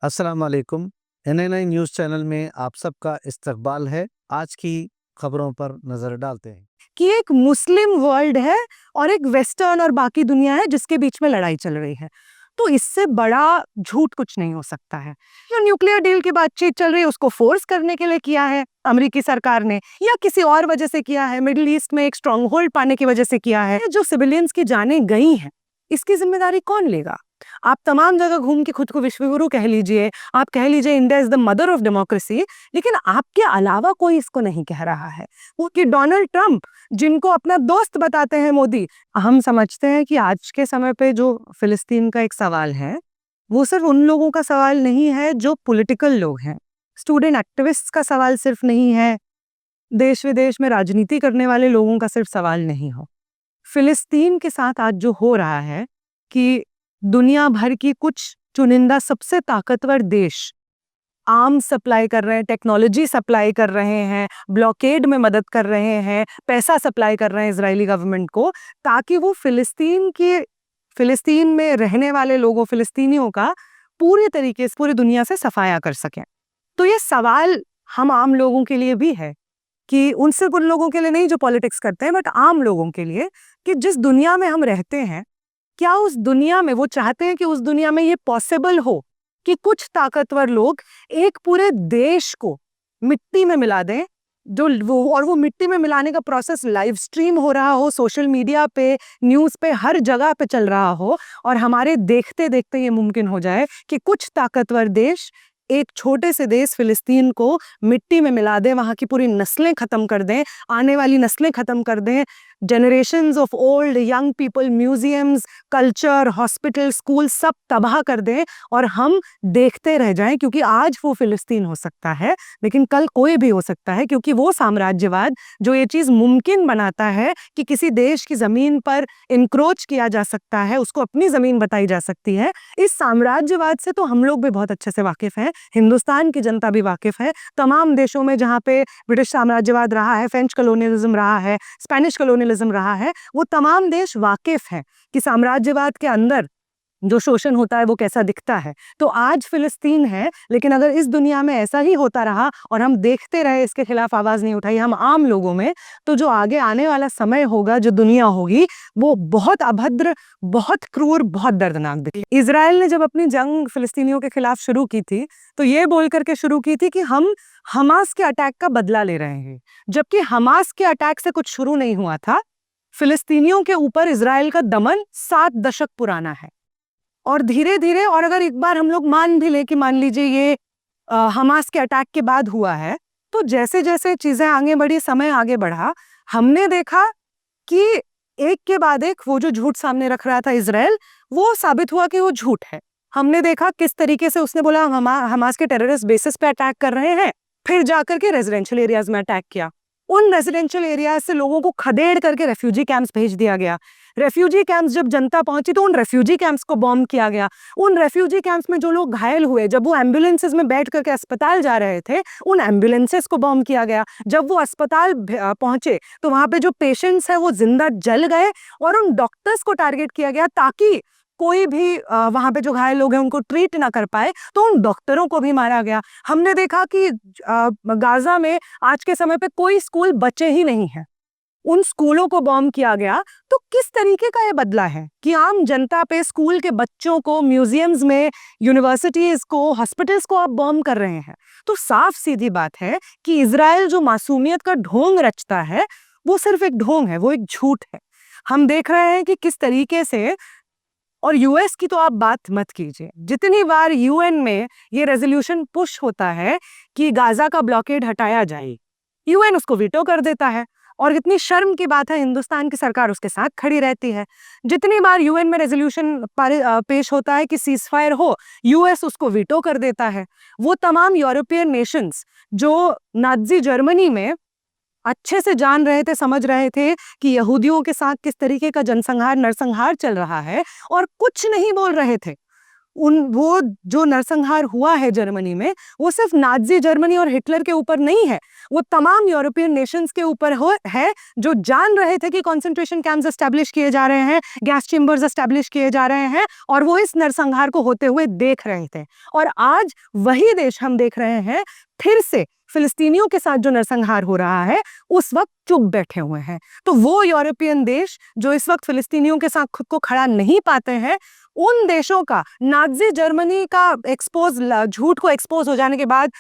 अस्सलाम वालेकुम। NNI news channel में आप सबका इस्तकबाल है। आज की खबरों पर नज़र डालते हैं। कि एक मुस्लिम वर्ल्ड है और एक वेस्टर्न और बाकी दुनिया है जिसके बीच में लड़ाई चल रही है। तो इससे बड़ा झूठ कुछ नहीं हो सकता है। जो न्यूक्लियर डील की बातचीत चल रही है उसको फोर्स करने के लिए किया है अमेरिकी सरकार ने, या किसी और वजह से किया है, मिडिल ईस्ट में एक स्ट्रॉन्ग होल्ड पाने की वजह से किया है। जो सिविलियंस की जानें गई हैं, इसकी जिम्मेदारी कौन लेगा? आप तमाम जगह घूम के खुद को विश्वगुरु कह लीजिए, आप कह लीजिए India is the mother of democracy, लेकिन आपके अलावा कोई इसको नहीं कह रहा है। वो कि डोनाल्ड ट्रंप, जिनको अपना दोस्त बताते हैं मोदी, हम समझते हैं कि आज के समय पे जो फिलिस्तीन का एक सवाल है, वो सिर्फ उन लोगों का सवाल नहीं है जो पॉलिटिकल लोग हैं। स्टूडेंट एक्टिविस्ट्स का सवाल सिर्फ नहीं है, देश विदेश में राजनीति करने वाले लोगों का सिर्फ सवाल नहीं हो। फिलिस्तीन के साथ आज जो हो रहा है कि दुनिया भर की कुछ चुनिंदा सबसे ताकतवर देश आर्म सप्लाई कर रहे हैं, टेक्नोलॉजी सप्लाई कर रहे हैं, ब्लॉकेड में मदद कर रहे हैं, पैसा सप्लाई कर रहे हैं इजरायली गवर्नमेंट को, ताकि वो फिलिस्तीन में रहने वाले लोगों, फिलिस्तीनियों का पूरे तरीके से पूरी दुनिया से सफाया कर सकें। तो ये सवाल हम आम लोगों के लिए भी है, कि उन सिर्फ उन लोगों के लिए नहीं जो पॉलिटिक्स करते हैं, बट आम लोगों के लिए, कि जिस दुनिया में हम रहते हैं, क्या उस दुनिया में वो चाहते हैं कि उस दुनिया में ये पॉसिबल हो कि कुछ ताकतवर लोग एक पूरे देश को मिट्टी में मिला दें, वो मिट्टी में मिलाने का प्रोसेस लाइव स्ट्रीम हो रहा हो, सोशल मीडिया पे, न्यूज़ पे, हर जगह पे चल रहा हो, और हमारे देखते देखते ये मुमकिन हो जाए कि कुछ ताकतवर देश एक छोटे से देश फिलिस्तीन को मिट्टी में मिला दें, वहां की पूरी नस्लें खत्म कर दें, आने वाली नस्लें खत्म कर दें, generations of old young people, museums, culture, hospital, school सब तबाह कर दें, और हम देखते रह जाएं। क्योंकि आज वो फिलिस्तीन हो सकता है, लेकिन कल कोई भी हो सकता है, क्योंकि वो साम्राज्यवाद जो ये चीज मुमकिन बनाता है कि किसी देश की जमीन पर इंक्रोच किया जा सकता है, उसको अपनी जमीन बताई जा सकती है, इस साम्राज्यवाद से तो हम लोग भी बहुत अच्छे से वाकिफ हैं, हिंदुस्तान की जनता भी वाकिफ है। तमाम देशों में जहाँ पे ब्रिटिश साम्राज्यवाद रहा है, फ्रेंच कॉलोनियलिज्म रहा है, स्पेनिश कॉलोनियलिज्म रहा है, वो तमाम देश वाकिफ हैं कि साम्राज्यवाद के अंदर जो शोषण होता है वो कैसा दिखता है। तो आज फिलिस्तीन है, लेकिन अगर इस दुनिया में ऐसा ही होता रहा और हम देखते रहे, इसके खिलाफ आवाज नहीं उठाई हम आम लोगों में, तो जो आगे आने वाला समय होगा, जो दुनिया होगी, वो बहुत अभद्र, बहुत क्रूर, बहुत दर्दनाक दिखेगी। इजराइल ने जब अपनी जंग फिलिस्तीनियों के खिलाफ शुरू की थी, तो ये बोल करके शुरू की थी कि हम हमास के अटैक का बदला ले रहे हैं, जबकि हमास के अटैक से कुछ शुरू नहीं हुआ था। फिलिस्तीनियों के ऊपर इजराइल का दमन 7 दशक पुराना है, और धीरे धीरे, और अगर एक बार हम लोग मान भी ले कि मान लीजिए ये हमास के अटैक के बाद हुआ है, तो जैसे जैसे चीजें आगे बढ़ी, समय आगे बढ़ा, हमने देखा कि एक के बाद एक वो जो झूठ सामने रख रहा था इजराइल, वो साबित हुआ कि वो झूठ है। हमने देखा किस तरीके से उसने बोला हम हमास के टेररिस्ट बेसिस पे अटैक कर रहे हैं, फिर जाकर के रेजिडेंशियल एरियाज में अटैक किया। उन रेजिडेंशियल एरियाज से लोगों को खदेड़ करके रेफ्यूजी कैंप्स भेज दिया गया। रेफ्यूजी कैंप्स जब जनता पहुंची तो उन रेफ्यूजी कैंप्स को बॉम्ब किया गया। उन रेफ्यूजी कैंप्स में जो लोग घायल हुए, जब वो एम्बुलेंसेज में बैठ करके अस्पताल जा रहे थे, उन एम्बुलेंसेज को बॉम्ब किया गया। जब वो अस्पताल पहुंचे तो वहां पे जो पेशेंट्स हैं वो जिंदा जल गए, और उन डॉक्टर्स को टारगेट किया गया ताकि कोई भी वहां पे जो घायल लोग हैं उनको ट्रीट ना कर पाए, तो उन डॉक्टरों को भी मारा गया। हमने देखा कि गाजा में आज के समय पे कोई स्कूल बचे ही नहीं है, उन स्कूलों को बॉम्ब किया गया। तो किस तरीके का ये बदला है कि आम जनता पे, स्कूल के बच्चों को, म्यूजियम्स में, यूनिवर्सिटीज को, हॉस्पिटल्स को आप बॉम्ब कर रहे हैं। तो साफ सीधी बात है कि इजराइल जो मासूमियत का ढोंग रचता है, वो सिर्फ एक ढोंग है, वो एक झूठ है। हम देख रहे हैं कि किस तरीके से, और यूएस की तो आप बात मत कीजिए, जितनी बार यूएन में ये रेजोल्यूशन पुश होता है कि गाजा का ब्लॉकेड हटाया जाए, यूएन उसको वीटो कर देता है। और इतनी शर्म की बात है, हिंदुस्तान की सरकार उसके साथ खड़ी रहती है। जितनी बार यूएन में रेजोल्यूशन पेश होता है कि सीज फायर हो, यूएस उसको वीटो कर देता है। वो तमाम यूरोपियन नेशंस जो नाज़ी जर्मनी में अच्छे से जान रहे थे, समझ रहे थे कि यहूदियों के साथ किस तरीके का जनसंहार, नरसंहार चल रहा है, और कुछ नहीं बोल रहे थे, वो जो नरसंहार हुआ है जर्मनी में, वो सिर्फ नाजी जर्मनी और हिटलर के ऊपर नहीं है, वो तमाम यूरोपियन नेशंस के ऊपर है जो जान रहे थे कि कंसंट्रेशन कैंप्स एस्टैब्लिश किए जा रहे हैं, गैस चेम्बर्स एस्टैब्लिश किए जा रहे हैं, और वो इस नरसंहार को होते हुए देख रहे थे। और आज वही देश हम देख रहे हैं फिर से फिलिस्तीनियों के साथ जो नरसंहार हो रहा है, उस वक्त चुप बैठे हुए हैं। तो वो यूरोपियन देश जो इस वक्त फिलिस्तीनियों के साथ खुद को खड़ा नहीं पाते हैं, उन देशों का नाजी जर्मनी का झूठ को एक्सपोज हो जाने के बाद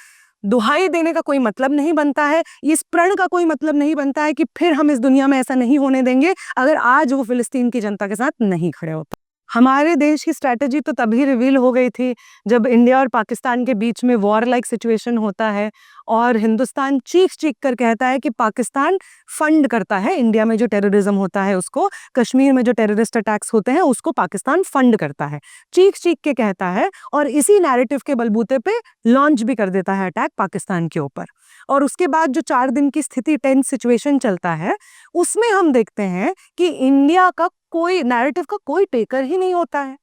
दुहाई देने का कोई मतलब नहीं बनता है, इस प्रण का कोई मतलब नहीं बनता है कि फिर हम इस दुनिया में ऐसा नहीं होने देंगे अगर आज वो फिलिस्तीन की जनता के साथ नहीं खड़े होते। हमारे देश की स्ट्रैटेजी तो तभी रिवील हो गई थी जब इंडिया और पाकिस्तान के बीच में वॉर लाइक सिचुएशन होता है और हिंदुस्तान चीख चीख कर कहता है कि पाकिस्तान फंड करता है इंडिया में जो टेररिज्म होता है उसको, कश्मीर में जो टेररिस्ट अटैक्स होते हैं उसको पाकिस्तान फंड करता है, चीख चीख के कहता है। और इसी नैरेटिव के बलबूते पे लॉन्च भी कर देता है अटैक पाकिस्तान के ऊपर। और उसके बाद जो 4 दिन की स्थिति टेंस सिचुएशन चलता है, उसमें हम देखते हैं कि इंडिया का कोई नैरेटिव का कोई टेकर ही नहीं होता है।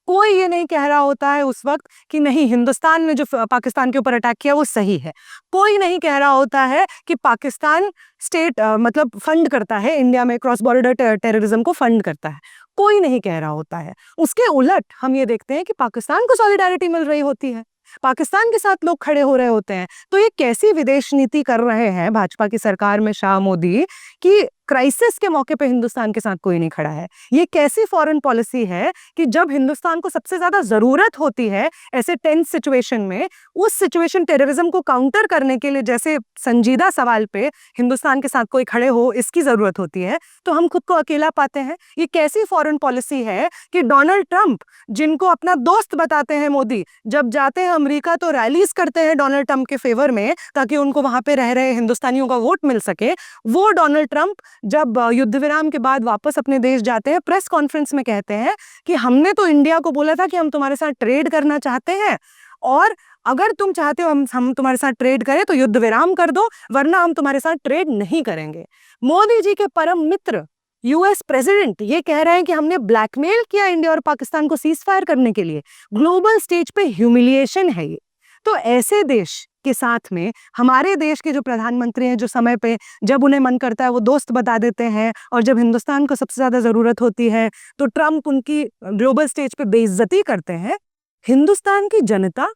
कोई ये नहीं कह रहा होता है उस वक्त कि नहीं, हिंदुस्तान ने जो पाकिस्तान के ऊपर अटैक किया वो सही है। कोई नहीं कह रहा होता है कि पाकिस्तान स्टेट मतलब फंड करता है, इंडिया में क्रॉस बॉर्डर टेररिज्म को फंड करता है, कोई नहीं कह रहा होता है। उसके उलट हम ये देखते हैं कि पाकिस्तान को सॉलिडारिटी मिल रही होती है, पाकिस्तान के साथ लोग खड़े हो रहे होते हैं। तो ये कैसी विदेश नीति कर रहे हैं भाजपा की सरकार में शाह मोदी कि क्राइसिस के मौके पे हिंदुस्तान के साथ कोई नहीं खड़ा है। ये कैसी फॉरेन पॉलिसी है कि जब हिंदुस्तान को सबसे ज्यादा जरूरत होती है ऐसे टेंस सिचुएशन में, उस सिचुएशन टेररिज्म को काउंटर करने के लिए जैसे संजीदा सवाल पे हिंदुस्तान के साथ कोई खड़े हो इसकी जरूरत होती है, तो हम खुद को अकेला पाते हैं। ये कैसी फॉरेन पॉलिसी है कि डोनाल्ड ट्रंप, जिनको अपना दोस्त बताते हैं मोदी, जब जाते हैं अमेरिका तो रैलीज करते हैं डोनाल्ड ट्रंप के फेवर में ताकि उनको वहां पे रह रहे हिंदुस्तानियों का वोट मिल सके। वो डोनाल्ड ट्रंप जब युद्ध विराम के बाद वापस अपने देश जाते हैं, प्रेस कॉन्फ्रेंस में कहते हैं कि हमने तो इंडिया को बोला था कि हम तुम्हारे साथ ट्रेड करना चाहते हैं, और अगर तुम चाहते हो हम तुम्हारे साथ ट्रेड करें तो युद्ध विराम कर दो, वरना हम तुम्हारे साथ ट्रेड नहीं करेंगे। मोदी जी के परम मित्र यूएस प्रेसिडेंट ये कह रहे हैं कि हमने ब्लैकमेल किया इंडिया और पाकिस्तान को सीज फायर करने के लिए। ग्लोबल स्टेज पे ह्यूमिलिएशन है ये। तो ऐसे देश के साथ में हमारे देश के जो प्रधानमंत्री हैं, जो समय पे जब उन्हें मन करता है वो दोस्त बता देते हैं, और जब हिंदुस्तान को सबसे ज्यादा जरूरत होती है तो ट्रंप उनकी ग्लोबल स्टेज पे बेइज्जती करते हैं। हिंदुस्तान की जनता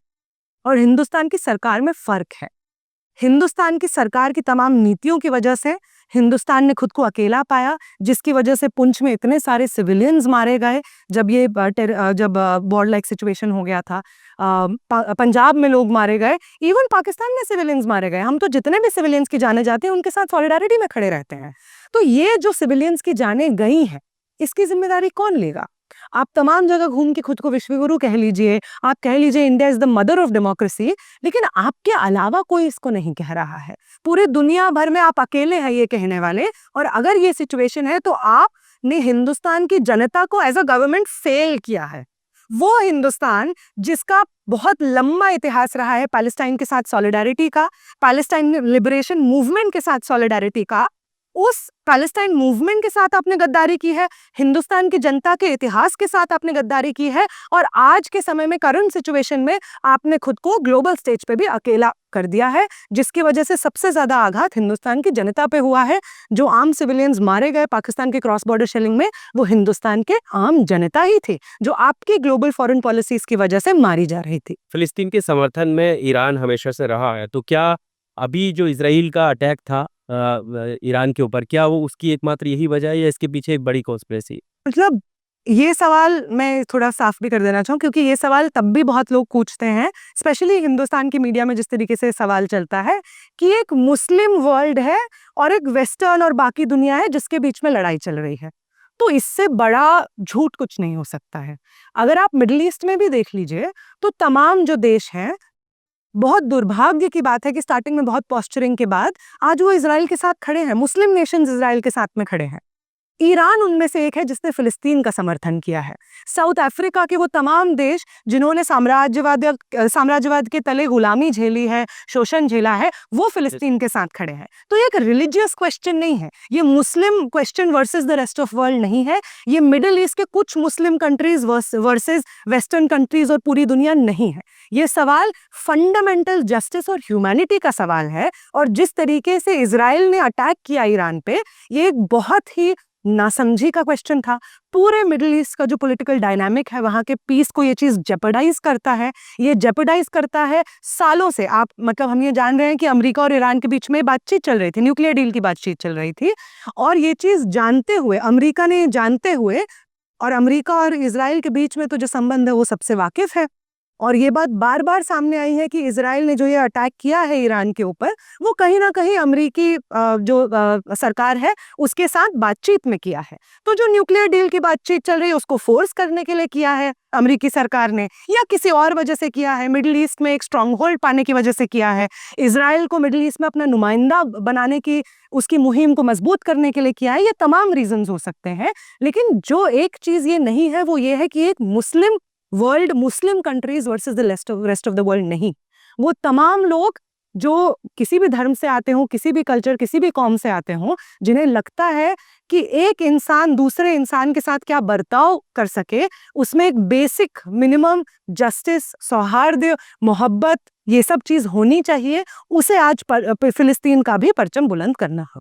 और हिंदुस्तान की सरकार में फर्क है। हिंदुस्तान की सरकार की तमाम नीतियों की वजह से हिंदुस्तान ने खुद को अकेला पाया, जिसकी वजह से पुंछ में इतने सारे सिविलियंस मारे गए जब वॉर लाइक सिचुएशन हो गया था। पंजाब में लोग मारे गए, इवन पाकिस्तान में सिविलियंस मारे गए। हम तो जितने भी सिविलियंस की जाने जाते हैं उनके साथ सॉलिडारिटी में खड़े रहते हैं। तो ये जो सिविलियंस की जाने गई हैं, इसकी जिम्मेदारी कौन लेगा? आप तमाम जगह घूम के खुद को विश्वगुरु कह लीजिए, आप कह लीजिए India is the mother of democracy, लेकिन आपके अलावा कोई इसको नहीं कह रहा है। पूरे दुनिया भर में आप अकेले हैं ये कहने वाले। और अगर ये सिचुएशन है तो आपने हिंदुस्तान की जनता को एज अ गवर्नमेंट फेल किया है। वो हिंदुस्तान जिसका बहुत लंबा इतिहास रहा है पैलेस्टाइन के साथ सॉलिडारिटी का, पैलेस्टाइन लिबरेशन मूवमेंट के साथ सॉलिडारिटी का, उस पैलेस्टाइन मूवमेंट के साथ आपने गद्दारी की है, हिंदुस्तान की जनता के इतिहास के साथ आपने गद्दारी की है, और आज के समय में करंट सिचुएशन में आपने खुद को ग्लोबल स्टेज पे भी अकेला कर दिया है, जिसकी वजह से सबसे ज्यादा आघात हिंदुस्तान की जनता पे हुआ है। जो आम सिविलियंस मारे गए पाकिस्तान के क्रॉस बॉर्डर शेलिंग में, वो हिंदुस्तान के आम जनता ही थी जो आपकी ग्लोबल फॉरेन पॉलिसीज की वजह से मारी जा रही थी। फिलिस्तीन के समर्थन में ईरान हमेशा से रहा है, तो क्या अभी जो इजराइल का अटैक था ईरान के ऊपर, क्या वो उसकी एकमात्र यही वजह है या इसके पीछे एक बड़ी कॉन्स्पिरेसी? मतलब ये सवाल मैं थोड़ा साफ भी कर देना चाहूँ, क्योंकि ये सवाल तब भी बहुत लोग पूछते हैं, स्पेशली हिंदुस्तान की मीडिया में जिस तरीके से सवाल चलता है कि एक मुस्लिम वर्ल्ड है और एक वेस्टर्न और बाकी दुनिया है जिसके बीच में लड़ाई चल रही है। तो इससे बड़ा झूठ कुछ नहीं हो सकता है। अगर आप मिडिल ईस्ट में भी देख लीजिए तो तमाम जो देश हैं, बहुत दुर्भाग्य की बात है कि स्टार्टिंग में बहुत पोस्चरिंग के बाद आज वो इजराइल के साथ खड़े हैं, मुस्लिम नेशंस इजराइल के साथ में खड़े हैं। ईरान उनमें से एक है जिसने फिलिस्तीन का समर्थन किया है। साउथ अफ्रीका के वो तमाम देश जिन्होंने साम्राज्यवाद के तले गुलामी झेली है, शोषण झेला है, वो फिलिस्तीन के साथ खड़े हैं। तो ये एक रिलीजियस क्वेश्चन नहीं है, ये Muslim question versus the rest of world नहीं है, ये मिडिल ईस्ट के कुछ Muslim countries versus western countries और पूरी दुनिया नहीं है। ये सवाल फंडामेंटल जस्टिस और ह्यूमैनिटी का सवाल है। और जिस तरीके से इजराइल ने अटैक किया ईरान पे, ये एक बहुत ही नासमझी का क्वेश्चन था। पूरे मिडिल ईस्ट का जो पॉलिटिकल डायनामिक है, वहां के पीस को ये चीज जेपरडाइज करता है। ये जेपरडाइज करता है सालों से। आप मतलब हम ये जान रहे हैं कि अमेरिका और ईरान के बीच में बातचीत चल रही थी, न्यूक्लियर डील की बातचीत चल रही थी, और ये चीज जानते हुए, अमेरिका ने जानते हुए, और अमेरिका और इजराइल के बीच में तो जो संबंध है वो सबसे वाकिफ है। और ये बात बार बार सामने आई है कि इजराइल ने जो ये अटैक किया है ईरान के ऊपर, वो कहीं ना कहीं अमेरिकी सरकार है उसके साथ बातचीत में किया है। तो जो न्यूक्लियर डील की बातचीत चल रही है उसको फोर्स करने के लिए किया है अमेरिकी सरकार ने, या किसी और वजह से किया है, मिडिल ईस्ट में एक स्ट्रॉन्ग होल्ड पाने की वजह से किया है, इजराइल को मिडिल ईस्ट में अपना नुमाइंदा बनाने की, उसकी मुहिम को मजबूत करने के लिए किया है। ये तमाम रीजंस हो सकते हैं, लेकिन जो एक चीज ये नहीं है वो ये है कि एक Muslim world, Muslim countries versus the rest of the world नहीं। वो तमाम लोग जो किसी भी धर्म से आते हों, किसी भी कल्चर, किसी भी कौम से आते हों, जिन्हें लगता है कि एक इंसान दूसरे इंसान के साथ क्या बर्ताव कर सके, उसमें एक बेसिक मिनिमम जस्टिस, सौहार्द, मोहब्बत, ये सब चीज होनी चाहिए, उसे आज फिलिस्तीन का भी परचम बुलंद करना होगा।